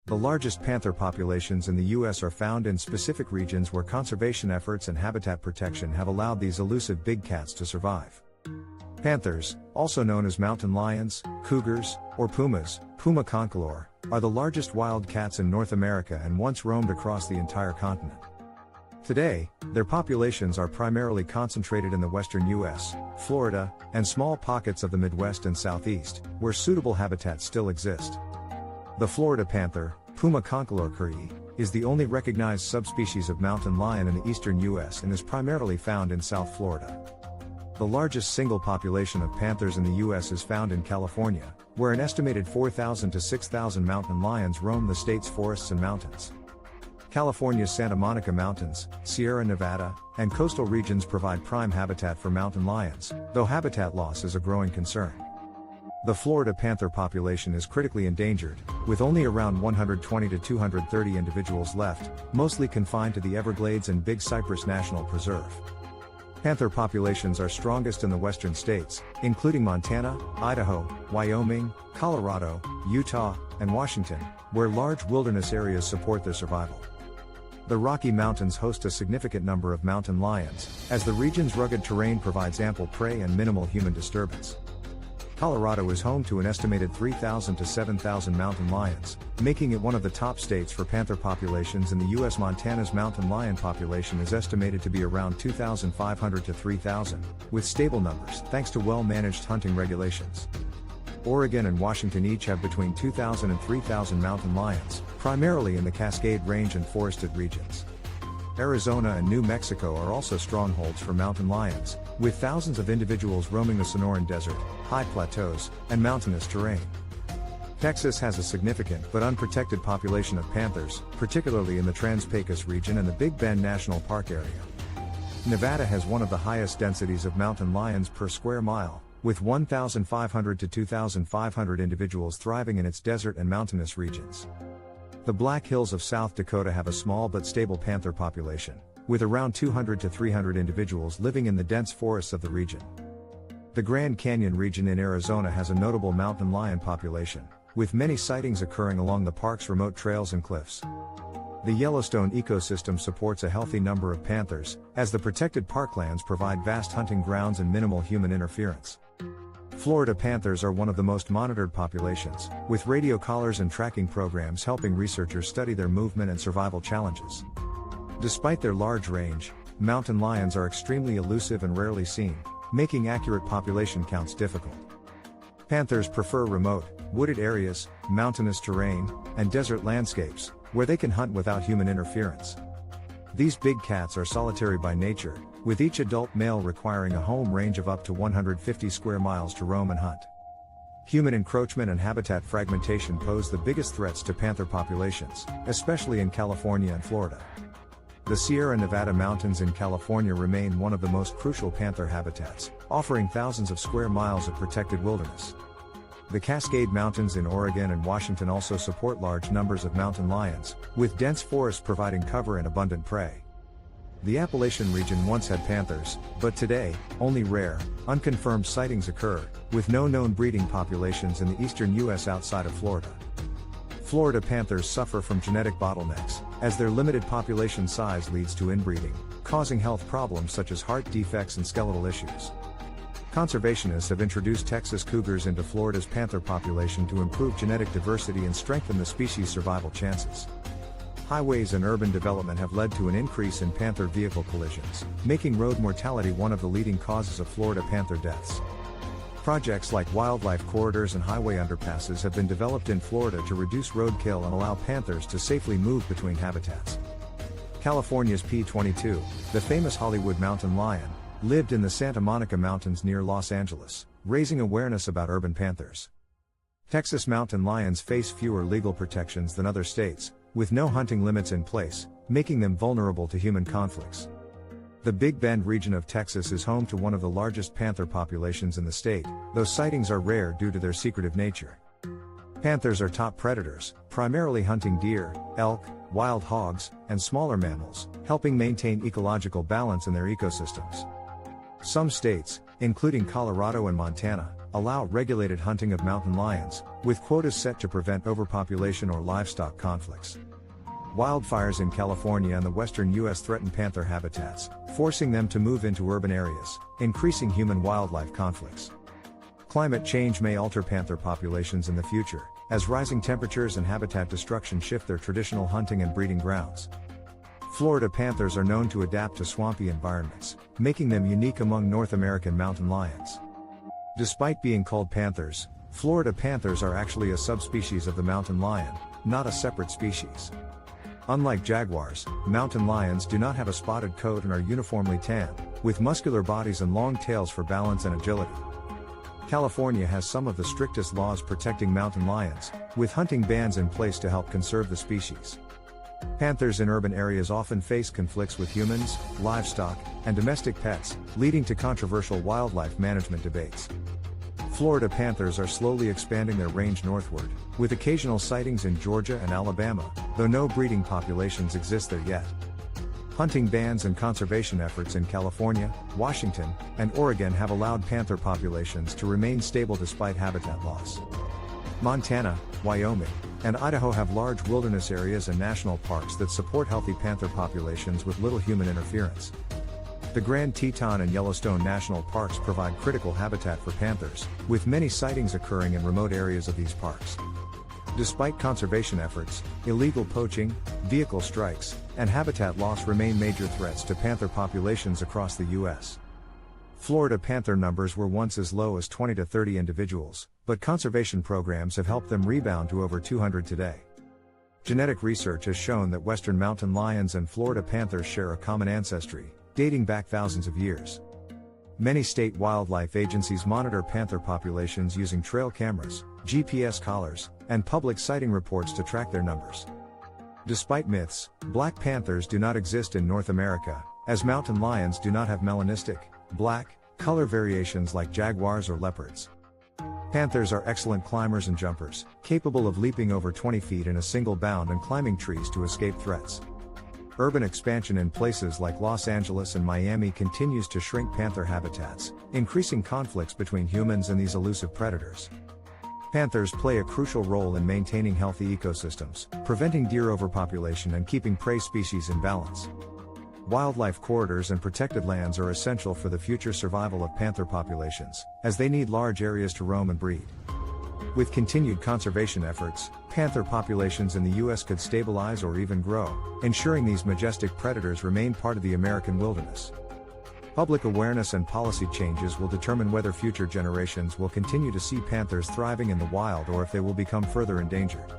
The largest panther populations in the U.S. are found in specific regions where conservation efforts and habitat protection have allowed these elusive big cats to survive. Panthers, also known as mountain lions, cougars, or pumas, Puma concolor, are the largest wild cats in North America and once roamed across the entire continent. Today, their populations are primarily concentrated in the western U.S., Florida, and small pockets of the Midwest and Southeast, where suitable habitats still exist. The Florida panther, Puma concolor curyi, is the only recognized subspecies of mountain lion in the eastern U.S. and is primarily found in South Florida. The largest single population of panthers in the U.S. is found in California, where an estimated 4,000 to 6,000 mountain lions roam the state's forests and mountains. California's Santa Monica Mountains, Sierra Nevada, and coastal regions provide prime habitat for mountain lions, though habitat loss is a growing concern. The Florida panther population is critically endangered, with only around 120 to 230 individuals left, mostly confined to the Everglades and Big Cypress National Preserve. Panther populations are strongest in the western states, including Montana, Idaho, Wyoming, Colorado, Utah, and Washington, where large wilderness areas support their survival. The Rocky Mountains host a significant number of mountain lions, as the region's rugged terrain provides ample prey and minimal human disturbance. Colorado is home to an estimated 3,000 to 7,000 mountain lions, making it one of the top states for panther populations in the U.S. Montana's mountain lion population is estimated to be around 2,500 to 3,000, with stable numbers thanks to well-managed hunting regulations. Oregon and Washington each have between 2,000 and 3,000 mountain lions, primarily in the Cascade Range and forested regions. Arizona and New Mexico are also strongholds for mountain lions, with thousands of individuals roaming the Sonoran Desert, high plateaus, and mountainous terrain. Texas has a significant but unprotected population of panthers, particularly in the Trans-Pecos region and the Big Bend National Park area. Nevada has one of the highest densities of mountain lions per square mile, with 1,500 to 2,500 individuals thriving in its desert and mountainous regions. The Black Hills of South Dakota have a small but stable panther population, with around 200 to 300 individuals living in the dense forests of the region. The Grand Canyon region in Arizona has a notable mountain lion population, with many sightings occurring along the park's remote trails and cliffs. The Yellowstone ecosystem supports a healthy number of panthers, as the protected parklands provide vast hunting grounds and minimal human interference. Florida panthers are one of the most monitored populations, with radio collars and tracking programs helping researchers study their movement and survival challenges. Despite their large range, mountain lions are extremely elusive and rarely seen, making accurate population counts difficult. Panthers prefer remote, wooded areas, mountainous terrain, and desert landscapes, where they can hunt without human interference. These big cats are solitary by nature, with each adult male requiring a home range of up to 150 square miles to roam and hunt. Human encroachment and habitat fragmentation pose the biggest threats to panther populations, especially in California and Florida. The Sierra Nevada mountains in California remain one of the most crucial panther habitats, offering thousands of square miles of protected wilderness. The Cascade Mountains in Oregon and Washington also support large numbers of mountain lions, with dense forests providing cover and abundant prey. The Appalachian region once had panthers, but today, only rare, unconfirmed sightings occur, with no known breeding populations in the eastern U.S. outside of Florida. Florida panthers suffer from genetic bottlenecks, as their limited population size leads to inbreeding, causing health problems such as heart defects and skeletal issues. Conservationists have introduced Texas cougars into Florida's panther population to improve genetic diversity and strengthen the species' survival chances. Highways and urban development have led to an increase in panther vehicle collisions, making road mortality one of the leading causes of Florida panther deaths. Projects like wildlife corridors and highway underpasses have been developed in Florida to reduce roadkill and allow panthers to safely move between habitats. California's P-22, the famous Hollywood mountain lion, lived in the Santa Monica Mountains near Los Angeles, raising awareness about urban panthers. Texas mountain lions face fewer legal protections than other states, with no hunting limits in place, making them vulnerable to human conflicts. The Big Bend region of Texas is home to one of the largest panther populations in the state, though sightings are rare due to their secretive nature. Panthers are top predators, primarily hunting deer, elk, wild hogs, and smaller mammals, helping maintain ecological balance in their ecosystems. Some states, including Colorado and Montana, allow regulated hunting of mountain lions, with quotas set to prevent overpopulation or livestock conflicts. Wildfires in California and the western U.S. threaten panther habitats, forcing them to move into urban areas, increasing human-wildlife conflicts. Climate change may alter panther populations in the future, as rising temperatures and habitat destruction shift their traditional hunting and breeding grounds. Florida panthers are known to adapt to swampy environments, making them unique among North American mountain lions. Despite being called panthers, Florida panthers are actually a subspecies of the mountain lion, not a separate species. Unlike jaguars, mountain lions do not have a spotted coat and are uniformly tan, with muscular bodies and long tails for balance and agility. California has some of the strictest laws protecting mountain lions, with hunting bans in place to help conserve the species. Panthers in urban areas often face conflicts with humans, livestock, and domestic pets, leading to controversial wildlife management debates. Florida panthers are slowly expanding their range northward, with occasional sightings in Georgia and Alabama, though no breeding populations exist there yet. Hunting bans and conservation efforts in California, Washington, and Oregon have allowed panther populations to remain stable despite habitat loss. Montana, Wyoming, and Idaho have large wilderness areas and national parks that support healthy panther populations with little human interference. The Grand Teton and Yellowstone National Parks provide critical habitat for panthers, with many sightings occurring in remote areas of these parks. Despite conservation efforts, illegal poaching, vehicle strikes, and habitat loss remain major threats to panther populations across the U.S. Florida panther numbers were once as low as 20 to 30 individuals, but conservation programs have helped them rebound to over 200 today. Genetic research has shown that western mountain lions and Florida panthers share a common ancestry, dating back thousands of years. Many state wildlife agencies monitor panther populations using trail cameras, GPS collars, and public sighting reports to track their numbers. Despite myths, black panthers do not exist in North America, as mountain lions do not have melanistic, black, color variations like jaguars or leopards. Panthers are excellent climbers and jumpers, capable of leaping over 20 feet in a single bound and climbing trees to escape threats. Urban expansion in places like Los Angeles and Miami continues to shrink panther habitats, increasing conflicts between humans and these elusive predators. Panthers play a crucial role in maintaining healthy ecosystems, preventing deer overpopulation and keeping prey species in balance. Wildlife corridors and protected lands are essential for the future survival of panther populations, as they need large areas to roam and breed. With continued conservation efforts, panther populations in the U.S. could stabilize or even grow, ensuring these majestic predators remain part of the American wilderness. Public awareness and policy changes will determine whether future generations will continue to see panthers thriving in the wild or if they will become further endangered.